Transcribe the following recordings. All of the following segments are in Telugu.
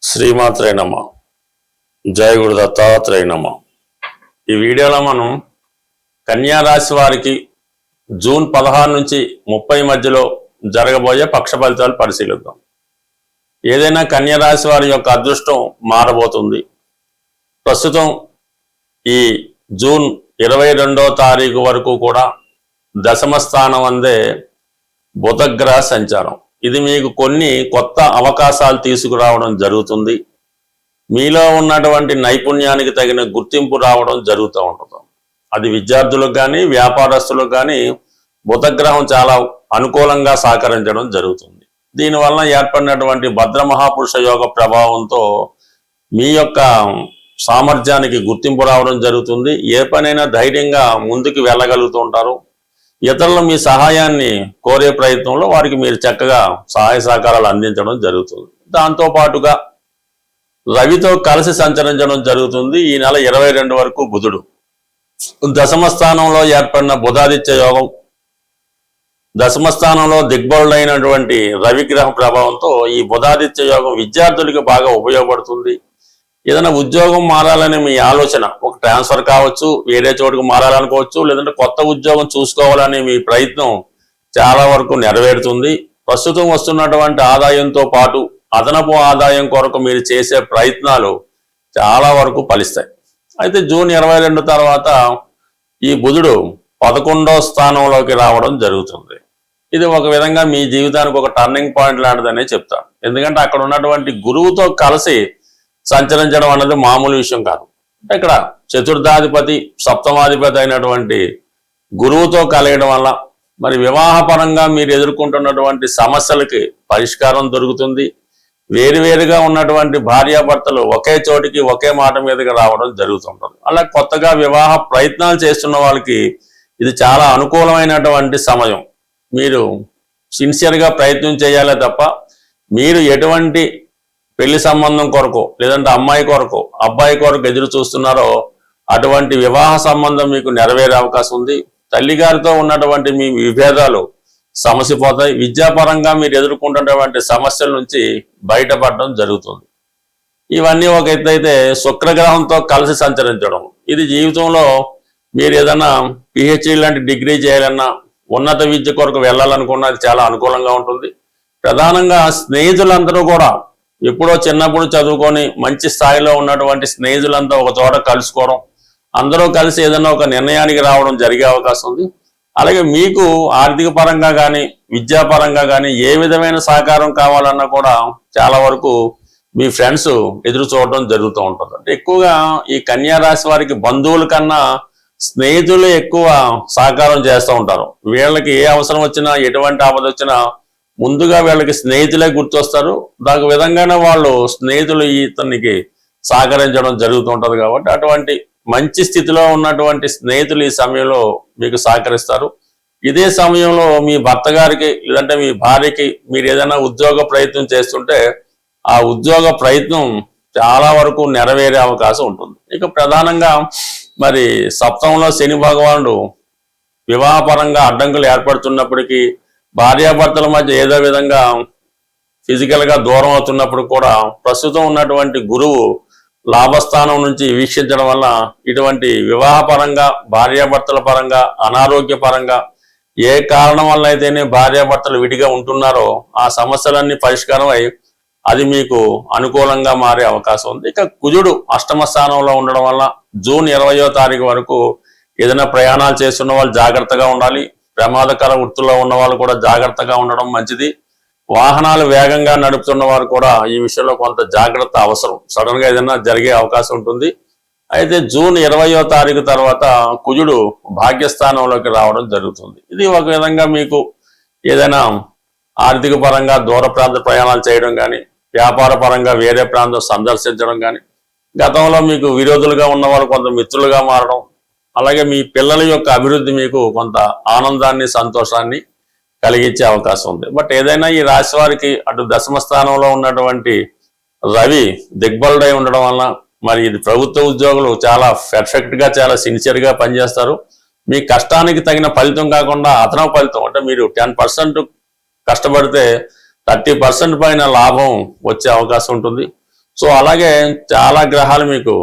శ్రీమాత్రే నమ. జయ గురు దత్తాత్రేయ నమ. ఈ వీడియోలో మనం కన్యా రాశి వారికి జూన్ 16 నుంచి 30 మధ్యలో జరగబోయే పక్ష ఫలితాలు పరిశీలిద్దాం. ఏదైనా కన్యా రాశి వారి యొక్క అదృష్టం మారబోతుంది. ప్రస్తుతం ఈ జూన్ 22వ తారీఖు వరకు కూడా దశమ స్థానం అందే బుధగ్రహ సంచారం. ఇది మీకు కొన్ని కొత్త అవకాశాలు తీసుకురావడం జరుగుతుంది. మీలో ఉన్నటువంటి నైపుణ్యానికి తగిన గుర్తింపు రావడం జరుగుతూ ఉంటుంది. అది విద్యార్థులకు కానీ వ్యాపారస్తులకు కానీ బుధగ్రహం చాలా అనుకూలంగా సహకరించడం జరుగుతుంది. దీనివల్ల ఏర్పడినటువంటి భద్ర మహాపురుష యోగ ప్రభావంతో మీ యొక్క సామర్థ్యానికి గుర్తింపు రావడం జరుగుతుంది. ఏ పనైనా ధైర్యంగా ముందుకు వెళ్ళగలుగుతూ ఉంటారు. ఇతరులు మీ సహాయాన్ని కోరే ప్రయత్నంలో వారికి మీరు చక్కగా సహాయ సహకారాలు అందించడం జరుగుతుంది. దాంతో పాటుగా రవితో కలిసి సంచరించడం జరుగుతుంది. ఈ నెల 22 వరకు బుధుడు దశమ స్థానంలో ఏర్పడిన బుధాదిత్య యోగం, దశమ స్థానంలో దిగ్బలుడైనటువంటి రవిగ్రహ ప్రభావంతో ఈ బుధాదిత్య యోగం విద్యార్థులకు బాగా ఉపయోగపడుతుంది. ఏదైనా ఉద్యోగం మారాలని మీ ఆలోచన, ఒక ట్రాన్స్ఫర్ కావచ్చు, వేరే చోటుకు మారాలనుకోవచ్చు, లేదంటే కొత్త ఉద్యోగం చూసుకోవాలని మీ ప్రయత్నం చాలా వరకు నెరవేరుతుంది. ప్రస్తుతం వస్తున్నటువంటి ఆదాయంతో పాటు అదనపు ఆదాయం కొరకు మీరు చేసే ప్రయత్నాలు చాలా వరకు ఫలిస్తాయి. అయితే జూన్ 22 తర్వాత ఈ బుధుడు 11వ స్థానంలోకి రావడం జరుగుతుంది. ఇది ఒక విధంగా మీ జీవితానికి ఒక టర్నింగ్ పాయింట్ లాంటిదనే చెప్తాను. ఎందుకంటే అక్కడ ఉన్నటువంటి గురువుతో కలిసి సంచరించడం అన్నది మామూలు విషయం కాదు. ఇక్కడ చతుర్థాధిపతి సప్తమాధిపతి అయినటువంటి గురువుతో కలగడం వల్ల మరి వివాహపరంగా మీరు ఎదుర్కొంటున్నటువంటి సమస్యలకి పరిష్కారం దొరుకుతుంది. వేరువేరుగా ఉన్నటువంటి భార్యాభర్తలు ఒకే చోటికి ఒకే మాట మీదకి రావడం జరుగుతుంటుంది. అలా కొత్తగా వివాహ ప్రయత్నాలు చేస్తున్న వాళ్ళకి ఇది చాలా అనుకూలమైనటువంటి సమయం. మీరు సిన్సియర్గా ప్రయత్నం చేయాలే తప్ప మీరు ఎటువంటి పెళ్లి సంబంధం కొరకు లేదంటే అమ్మాయి కొరకు అబ్బాయి కొరకు ఎదురు చూస్తున్నారో అటువంటి వివాహ సంబంధం మీకు నెరవేరే అవకాశం ఉంది. తల్లిగారితో ఉన్నటువంటి మీ విభేదాలు సమసిపోతాయి. విద్యాపరంగా మీరు ఎదుర్కొంటున్నటువంటి సమస్యల నుంచి బయటపడడం జరుగుతుంది. ఇవన్నీ ఒక ఎత్తు అయితే శుక్రగ్రహంతో కలిసి సంచరించడం, ఇది జీవితంలో మీరు ఏదైనా పిహెచ్డి లాంటి డిగ్రీ చేయాలన్నా ఉన్నత విద్య కొరకు వెళ్ళాలనుకున్నా అది చాలా అనుకూలంగా ఉంటుంది. ప్రధానంగా స్నేహితులందరూ కూడా ఎప్పుడో చిన్నప్పుడు చదువుకొని మంచి స్థాయిలో ఉన్నటువంటి స్నేహితులంతా ఒక చోట కలుసుకోవడం, అందరూ కలిసి ఏదైనా ఒక నిర్ణయానికి రావడం జరిగే అవకాశం ఉంది. అలాగే మీకు ఆర్థిక పరంగా కానీ విద్యాపరంగా కానీ ఏ విధమైన సహకారం కావాలన్నా కూడా చాలా వరకు మీ ఫ్రెండ్స్ ఎదురు చూడడం జరుగుతూ ఉంటుంది. అంటే ఎక్కువగా ఈ కన్యా రాశి వారికి బంధువుల కన్నా స్నేహితులు ఎక్కువ సహకారం చేస్తూ ఉంటారు. వీళ్ళకి ఏ అవసరం వచ్చినా ఎటువంటి ఆపద వచ్చినా ముందుగా వీళ్ళకి స్నేహితులే గుర్తొస్తారు. దాని విధంగానే వాళ్ళు స్నేహితులు ఇతనికి సహకరించడం జరుగుతుంటది. కాబట్టి అటువంటి మంచి స్థితిలో ఉన్నటువంటి స్నేహితులు ఈ సమయంలో మీకు సహకరిస్తారు. ఇదే సమయంలో మీ భర్త గారికి లేదంటే మీ భార్యకి మీరు ఏదైనా ఉద్యోగ ప్రయత్నం చేస్తుంటే ఆ ఉద్యోగ ప్రయత్నం చాలా వరకు నెరవేరే అవకాశం ఉంటుంది. ఇక ప్రధానంగా మరి సప్తమంలో శని భగవానుడు వివాహపరంగా అడ్డంకులు ఏర్పడుతున్నప్పటికీ భార్యాభర్తల మధ్య ఏదో విధంగా ఫిజికల్గా దూరం అవుతున్నప్పుడు కూడా ప్రస్తుతం ఉన్నటువంటి గురువు లాభస్థానం నుంచి వీక్షించడం వల్ల ఇటువంటి వివాహపరంగా భార్యాభర్తల పరంగా అనారోగ్య పరంగా ఏ కారణం వల్ల అయితేనే భార్యాభర్తలు విడిగా ఉంటున్నారో ఆ సమస్యలన్నీ పరిష్కారం అయి అది మీకు అనుకూలంగా మారే అవకాశం ఉంది. ఇక కుజుడు అష్టమ స్థానంలో ఉండడం వల్ల జూన్ 20వ తారీఖు వరకు ఏదైనా ప్రయాణాలు చేస్తున్న వాళ్ళు జాగ్రత్తగా ఉండాలి. ప్రమాదకర వృత్తుల్లో ఉన్న వాళ్ళు కూడా జాగ్రత్తగా ఉండడం మంచిది. వాహనాలు వేగంగా నడుపుతున్న వారు కూడా ఈ విషయంలో కొంత జాగ్రత్త అవసరం. సడన్ గా ఏదైనా జరిగే అవకాశం ఉంటుంది. అయితే జూన్ 20వ తారీఖు తర్వాత కుజుడు భాగ్యస్థానంలోకి రావడం జరుగుతుంది. ఇది ఒక విధంగా మీకు ఏదైనా ఆర్థిక పరంగా దూర ప్రాంత ప్రయాణాలు చేయడం కానీ వ్యాపార పరంగా వేరే ప్రాంతం సందర్శించడం కానీ గతంలో మీకు విరోధులుగా ఉన్నవారు కొంత మిత్రులుగా మారడం, అలాగే మీ పిల్లల యొక్క అభివృద్ధి మీకు కొంత ఆనందాన్ని సంతోషాన్ని కలిగించే అవకాశం ఉంది. బట్ ఏదైనా ఈ రాశి వారికి అటు దశమ స్థానంలో ఉన్నటువంటి రవి దిగ్బలుడై ఉండడం వలన మరి ఇది ప్రభుత్వ ఉద్యోగులు చాలా పర్ఫెక్ట్గా చాలా సిన్సియర్గా పనిచేస్తారు. మీ కష్టానికి తగిన ఫలితం కాకుండా అదనపు ఫలితం, అంటే మీరు 10% కష్టపడితే 30% పైన లాభం వచ్చే అవకాశం ఉంటుంది. సో అలాగే చాలా గ్రహాలు మీకు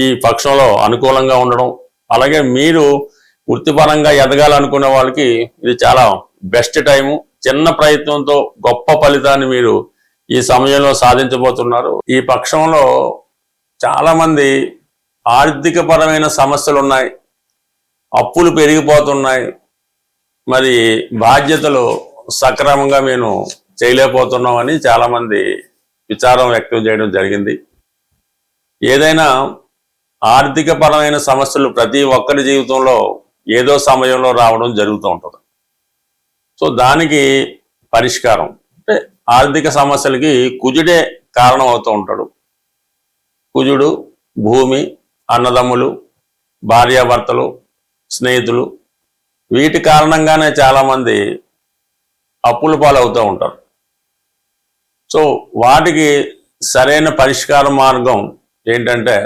ఈ పక్షంలో అనుకూలంగా ఉండడం, అలాగే మీరు వృత్తిపరంగా ఎదగాలనుకునే వాళ్ళకి ఇది చాలా బెస్ట్ టైము. చిన్న ప్రయత్నంతో గొప్ప ఫలితాన్ని మీరు ఈ సమయంలో సాధించబోతున్నారు. ఈ పక్షంలో చాలా మంది ఆర్థిక పరమైన సమస్యలు ఉన్నాయి, అప్పులు పెరిగిపోతున్నాయి, మరి బాధ్యతలు సక్రమంగా మేము చేయలేకపోతున్నామని చాలా మంది విచారం వ్యక్తం చేయడం జరిగింది. ఏదైనా ఆర్థిక పరమైన సమస్యలు ప్రతి ఒక్కరి జీవితంలో ఏదో సమయంలో రావడం జరుగుతూ ఉంటుంది. సో దానికి పరిష్కారం అంటే ఆర్థిక సమస్యలకి కుజుడే కారణం అవుతూ ఉంటాడు. కుజుడు, భూమి, అన్నదమ్ములు, భార్యాభర్తలు, స్నేహితులు, వీటి కారణంగానే చాలామంది అప్పుల పాలవుతూ ఉంటారు. సో వాటికి సరైన పరిష్కార మార్గం ఏంటంటే,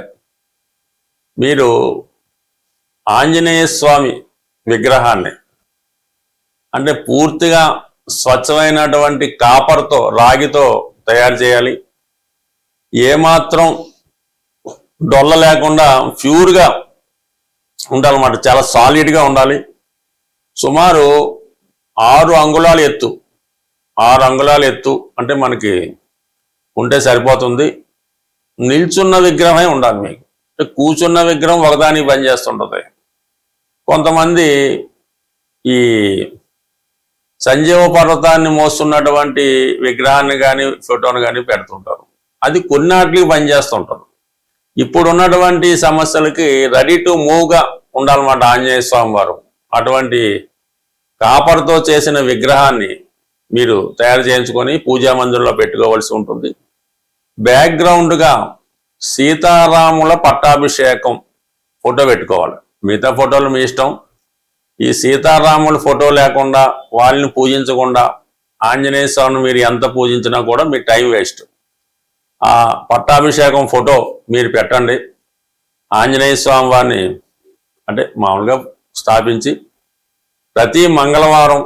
మీరు ఆంజనేయ స్వామి విగ్రహాన్ని అంటే పూర్తిగా స్వచ్ఛమైనటువంటి కాపర్తో, రాగితో తయారు చేయాలి. ఏమాత్రం డొల్ల లేకుండా ప్యూర్గా ఉండాలన్నమాట, చాలా సాలిడ్గా ఉండాలి. సుమారు 6 అంగుళాల ఎత్తు, 6 అంగుళాల ఎత్తు అంటే మనకి ఉంటే సరిపోతుంది. నిల్చున్న విగ్రహమే ఉండాలి మీకు. కూర్చున్న విగ్రహం ఒకదానికి పనిచేస్తుంటుంది. కొంతమంది ఈ సంజీవ పర్వతాన్ని మోస్తున్నటువంటి విగ్రహాన్ని కానీ ఫోటోను కానీ పెడుతుంటారు. అది కొన్నాటికి పనిచేస్తుంటారు. ఇప్పుడు ఉన్నటువంటి సమస్యలకి రెడీ టు మూవ్గా ఉండాలన్నమాట ఆంజనేయ స్వామి వారు. అటువంటి కాపర్తో చేసిన విగ్రహాన్ని మీరు తయారు చేయించుకొని పూజా మందిరంలో పెట్టుకోవాల్సి ఉంటుంది. బ్యాక్గ్రౌండ్గా సీతారాముల పట్టాభిషేకం ఫోటో పెట్టుకోవాలి. మిగతా ఫోటోలు మీ ఇష్టం. ఈ సీతారాముల ఫోటో లేకుండా, వాళ్ళని పూజించకుండా ఆంజనేయ స్వామిని మీరు ఎంత పూజించినా కూడా మీ టైం వేస్ట్. ఆ పట్టాభిషేకం ఫోటో మీరు పెట్టండి. ఆంజనేయ స్వామి వారిని అంటే మామూలుగా స్థాపించి ప్రతి మంగళవారం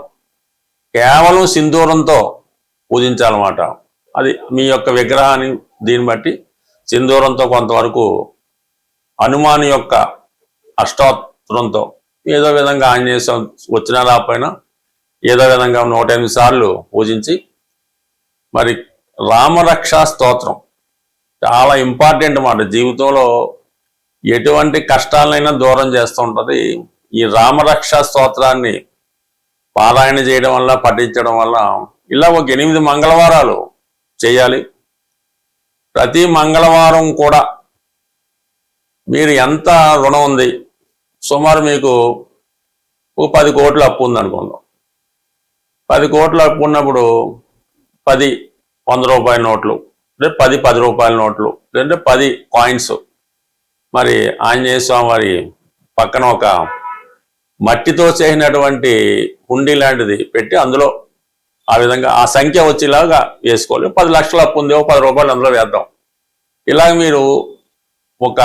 కేవలం సింధూరంతో పూజించాలన్నమాట. అది మీ యొక్క విగ్రహాన్ని దీన్ని బట్టి సింధూరంతో కొంతవరకు హనుమాన్ యొక్క అష్టోత్తరంతో ఏదో విధంగా ఆంజనేయ స్వామి వచ్చినా రాకపోయినా ఏదో విధంగా 108 సార్లు పూజించి, మరి రామరక్షా స్తోత్రం చాలా ఇంపార్టెంట్ అన్నమాట. జీవితంలో ఎటువంటి కష్టాలైనా దూరం చేస్తూ ఉంటుంది. ఈ రామరక్షా స్తోత్రాన్ని పారాయణ చేయడం వల్ల, పఠించడం వల్ల ఇలా ఒక 8 మంగళవారాలు చేయాలి. ప్రతి మంగళవారం కూడా మీరు ఎంత రుణం ఉంది, సుమారు మీకు ఒక 10 కోట్ల అప్పు ఉందనుకుందాం. 10 కోట్ల అప్పు ఉన్నప్పుడు 10 100 రూపాయల నోట్లు, అంటే 10 రూపాయల నోట్లు, అంటే 10 కాయిన్స్ మరి ఆంజనేయ స్వామి వారి పక్కన ఒక మట్టితో చేసినటువంటి హుండీ లాంటిది పెట్టి అందులో ఆ విధంగా ఆ సంఖ్య వచ్చేలాగా వేసుకోవాలి. 10 లక్షల అప్పు ఉంది, 10 రూపాయలు అందులో వేద్దాం. ఇలాగ మీరు ఒక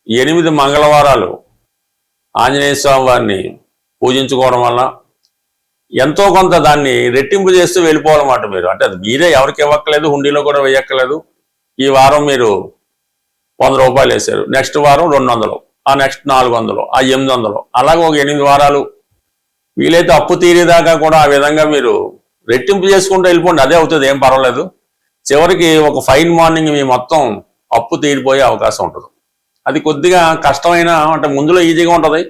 8 మంగళవారాలు ఆంజనేయ స్వామి వారిని పూజించుకోవడం వల్ల ఎంతో కొంత దాన్ని రెట్టింపు చేస్తూ వెళ్ళిపోవాలన్నమాట మీరు. అంటే అది మీరే ఎవరికి ఇవ్వక్కలేదు, హుండీలో కూడా వేయక్కలేదు. ఈ వారం మీరు 100 రూపాయలు వేశారు, నెక్స్ట్ వారం 200, ఆ నెక్స్ట్ 400, ఆ 800, అలాగే ఒక 8 వారాలు వీలైతే అప్పు తీరేదాకా కూడా ఆ విధంగా మీరు రెట్టింపు చేసుకుంటూ వెళ్ళిపోండి. అదే అవుతుంది, ఏం పర్వాలేదు. చివరికి ఒక ఫైన్ మార్నింగ్ మీ మొత్తం అప్పు తీరిపోయే అవకాశం ఉంటుంది. అది కొద్దిగా కష్టమైన, అంటే ముందులో ఈజీగా ఉంటుంది,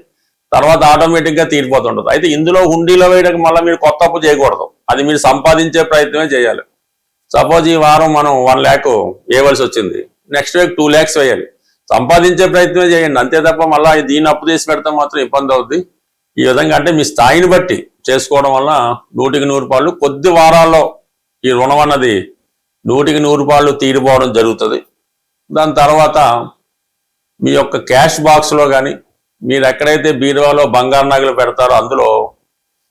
తర్వాత ఆటోమేటిక్గా తీరిపోతుంటుంది. అయితే ఇందులో హుండీలో వేయడానికి మళ్ళీ మీరు కొత్త అప్పు చేయకూడదు, అది మీరు సంపాదించే ప్రయత్నమే చేయాలి. సపోజ్ ఈ వారం మనం 1 lakh వేయవలసి వచ్చింది, నెక్స్ట్ వీక్ 2 lakhs వేయాలి. సంపాదించే ప్రయత్నమే చేయండి, అంతే తప్ప మళ్ళీ దీన్ని అప్పు చేసి పెడితే మాత్రం ఇబ్బంది అవుద్ది. ఈ విధంగా అంటే మీ స్థాయిని బట్టి చేసుకోవడం వల్ల 100కి 100 రూపాయలు కొద్ది వారాల్లో ఈ రుణం అన్నది 100కి 100 రూపాయలు తీరిపోవడం జరుగుతుంది. దాని తర్వాత మీ యొక్క క్యాష్ బాక్స్లో కానీ, మీరు ఎక్కడైతే బీరువాలో బంగారు నగలు పెడతారో అందులో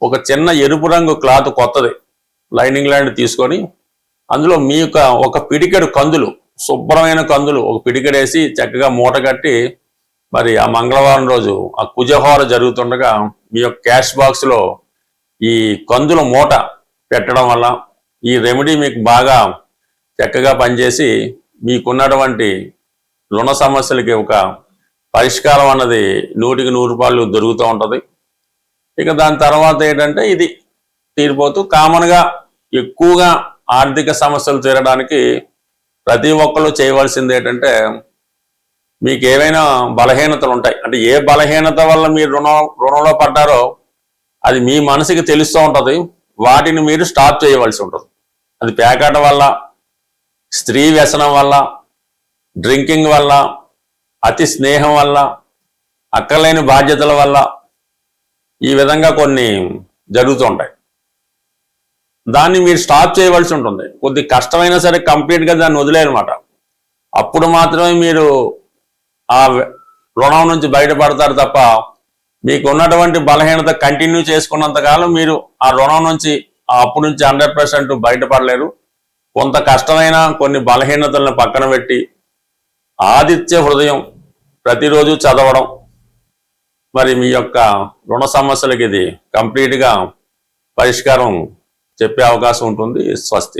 ఒక చిన్న ఎరుపు రంగు క్లాత్ కొత్తది లైనింగ్ లాంటి తీసుకొని అందులో మీ యొక్క ఒక పిడికెడు కందులు, శుభ్రమైన కందులు ఒక పిడికెడేసి చక్కగా మూట కట్టి, మరి ఆ మంగళవారం రోజు ఆ కుజహోర జరుగుతుండగా మీ యొక్క క్యాష్ బాక్స్లో ఈ కందుల మూట పెట్టడం వల్ల ఈ రెమెడీ మీకు బాగా చక్కగా పనిచేసి మీకున్నటువంటి రుణ సమస్యలకి ఒక పరిష్కారం అన్నది 100% దొరుకుతూ ఉంటుంది. ఇక దాని తర్వాత ఏంటంటే ఇది తీరిపోతూ కామన్గా ఎక్కువగా ఆర్థిక సమస్యలు తీరడానికి ప్రతి ఒక్కరు చేయవలసింది ఏంటంటే, మీకు ఏవైనా బలహీనతలు ఉంటాయి అంటే ఏ బలహీనత వల్ల మీరు రుణంలో పడ్డారో అది మీ మనసుకి తెలుస్తూ ఉంటుంది. వాటిని మీరు స్టాప్ చేయవలసి ఉంటుంది. అది పేకాట వల్ల, స్త్రీ వ్యసనం వల్ల, డ్రింకింగ్ వల్ల, అతి స్నేహం వల్ల, అక్కర్లేని బాధ్యతల వల్ల ఈ విధంగా కొన్ని జరుగుతూ ఉంటాయి. దాన్ని మీరు స్టాప్ చేయవలసి ఉంటుంది. కొద్ది కష్టమైనా సరే కంప్లీట్గా దాన్ని వదిలేయనమాట. అప్పుడు మాత్రమే మీరు ఆ రుణం నుంచి బయటపడతారు తప్ప మీకు ఉన్నటువంటి బలహీనత కంటిన్యూ చేసుకున్నంతకాలం మీరు ఆ రుణం నుంచి ఆ అప్పు నుంచి 100% బయటపడలేరు. కొంత కష్టమైన కొన్ని బలహీనతలను పక్కన పెట్టి ఆదిత్య హృదయం ప్రతిరోజు చదవడం మరి మీ యొక్క రుణ సమస్యలకి ఇది కంప్లీట్గా పరిష్కారం చెప్పే అవకాశం ఉంటుంది. స్వస్తి.